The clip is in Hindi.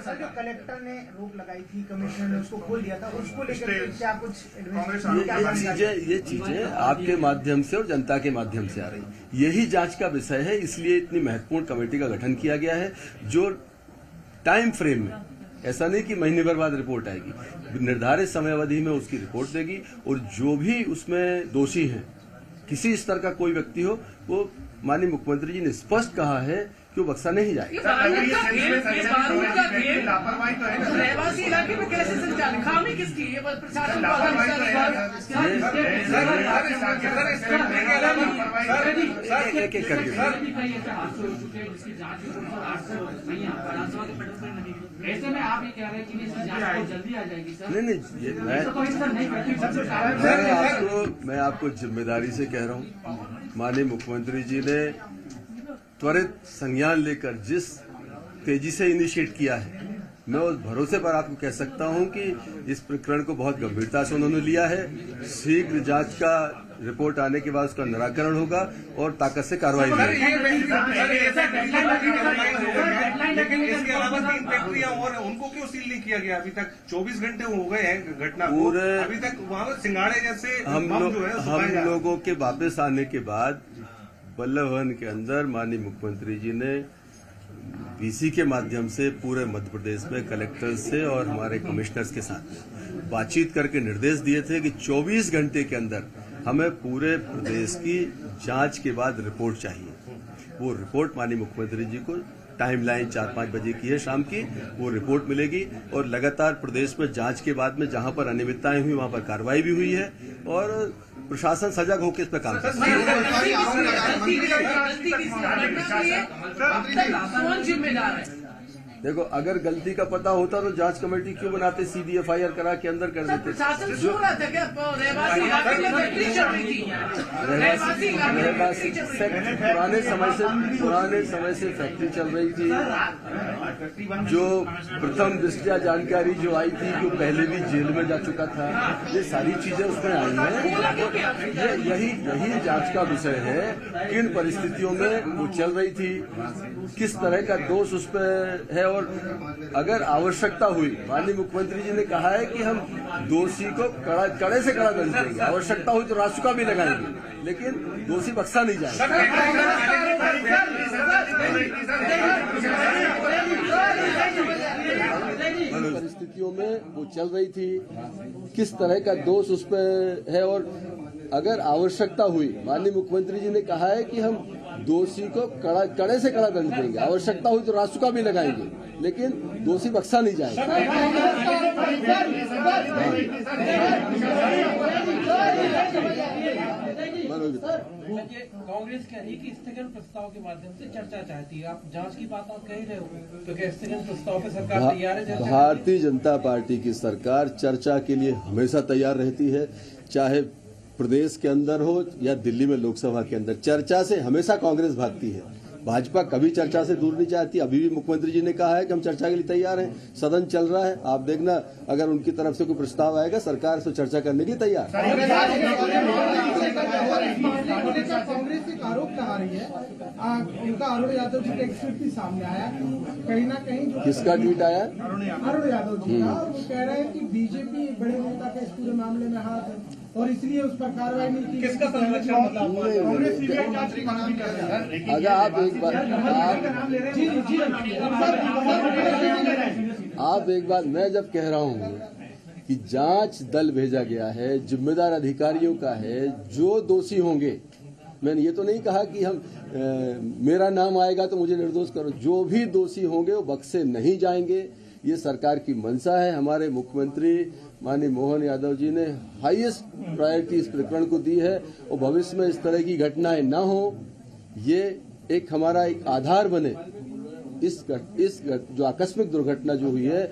सर, जो कलेक्टर ने रोक लगाई थी, कमिश्नर ने उसको खोल दिया था, उसको लेकर क्या कुछ ये चीजें आपके माध्यम से और जनता के माध्यम से आ रही, यही जांच का विषय है। इसलिए इतनी महत्वपूर्ण कमेटी का गठन किया गया है, जो टाइम फ्रेम में, ऐसा नहीं कि महीने भर बाद रिपोर्ट आएगी, निर्धारित समय अवधि में उसकी रिपोर्ट देगी, और जो भी उसमें दोषी है, किसी स्तर का कोई व्यक्ति हो, वो माननीय मुख्यमंत्री जी ने स्पष्ट कहा है कि वो बख्शा नहीं जाएगा। लापरवाही तो है, रहवासी इलाके में कैसे संचालित, खामी किसकी है? प्रशासन ऐसे में आप ये कह रहे हैं कि जांच जल्दी आ जाएगी सर? नहीं, मैं आपको जिम्मेदारी से कह रहा हूँ, माननीय मुख्यमंत्री जी ने त्वरित संज्ञान लेकर जिस तेजी से इनिशिएट किया है, मैं उस भरोसे पर आपको कह सकता हूं कि इस प्रकरण को बहुत गंभीरता से उन्होंने लिया है। शीघ्र जांच का रिपोर्ट आने के बाद उसका निराकरण होगा और ताकत से कार्रवाई होगी। लेकिन इसके अलावा 3 फैक्ट्रियां और उनको क्यों सील नहीं किया गया अभी तक? 24 घंटे हो गए हैं घटना को, अभी तक वहां पर सिंगाड़े जैसे हम लोगों के वापस आने के बाद वल्लभ भवन के अंदर माननीय मुख्यमंत्री जी ने वीसी के माध्यम से पूरे मध्य प्रदेश में कलेक्टर से और हमारे कमिश्नर्स के साथ बातचीत करके निर्देश दिए थे कि 24 घंटे के अंदर हमें पूरे प्रदेश की जांच के बाद रिपोर्ट चाहिए। वो रिपोर्ट माननीय मुख्यमंत्री जी को टाइमलाइन 4-5 बजे की है शाम की, वो रिपोर्ट मिलेगी और लगातार प्रदेश में जांच के बाद में जहां पर अनियमितताएं हुई वहां पर कार्रवाई भी हुई है और प्रशासन सजग होकर इस पर काम कर रहा है। देखो, अगर गलती का पता होता तो जांच कमेटी क्यों बनाते, सीधी एफआईआर करा के अंदर कर देते। पुराने समय से फैक्ट्री चल रही थी। जो प्रथम दृष्टया जानकारी जो आई थी कि पहले भी जेल में जा चुका था, ये सारी चीजें उसमें आई हैं। यही जांच का विषय है, किन परिस्थितियों में वो चल रही थी, किस तरह का दोष उस पर है, और अगर आवश्यकता हुई, माननीय मुख्यमंत्री जी ने कहा है कि हम दोषी को कड़े से कड़ा दंड देंगे, आवश्यकता हुई तो रासुका भी लगाएंगे, लेकिन दोषी बख्शा नहीं जाएगा। परिस्थितियों में वो चल रही थी, किस तरह का दोष उस पर है, और अगर आवश्यकता हुई, माननीय मुख्यमंत्री जी ने कहा है कि हम दोषी को कड़े से कड़ा दंड देंगे, आवश्यकता हुई तो रासुका भी लगाएंगे, लेकिन दोषी बख्शा नहीं जाएगा। कांग्रेस कह रही है कि स्थगन प्रस्ताव के माध्यम से चर्चा चाहती है, आप जांच की बात आप कह ही रहे हो, तो क्या स्थगन प्रस्ताव पे सरकार तैयार है? भारतीय जनता पार्टी की सरकार चर्चा के लिए हमेशा तैयार रहती है, चाहे प्रदेश के अंदर हो या दिल्ली में लोकसभा के अंदर। चर्चा से हमेशा कांग्रेस भागती है, भाजपा कभी चर्चा से दूर नहीं चाहती। अभी भी मुख्यमंत्री जी ने कहा है कि हम चर्चा के लिए तैयार हैं, सदन चल रहा है, आप देखना अगर उनकी तरफ से कोई प्रस्ताव आएगा, सरकार से चर्चा करने के लिए तैयार। कांग्रेस एक आरोप लगा रही है, उनका अरुण यादव जी का एक ट्वीट भी सामने आया, कहीं ना कहीं किसका ट्वीट आया? अरुण यादव जी का। वो कह रहे हैं कि बीजेपी बड़े नेता का इस पूरे मामले में हाथ है और इसलिए उस पर कार्रवाई नहीं की। किसका संरक्षण? मतलब कांग्रेस सीबीआई जांच की मांग कर रहा है। अगर आप एक बार मैं जब कह रहा हूँ कि जांच दल भेजा गया है, जिम्मेदार अधिकारियों का है, जो दोषी होंगे, मैंने ये तो नहीं कहा कि हम मेरा नाम आएगा तो मुझे निर्दोष करो, जो भी दोषी होंगे वो बख्शे नहीं जाएंगे। ये सरकार की मंशा है। हमारे मुख्यमंत्री माननीय मोहन यादव जी ने हाईएस्ट प्रायोरिटी इस प्रकरण को दी है और भविष्य में इस तरह की घटनाएं ना हो, ये एक हमारा एक आधार बने। इस जो आकस्मिक दुर्घटना जो हुई है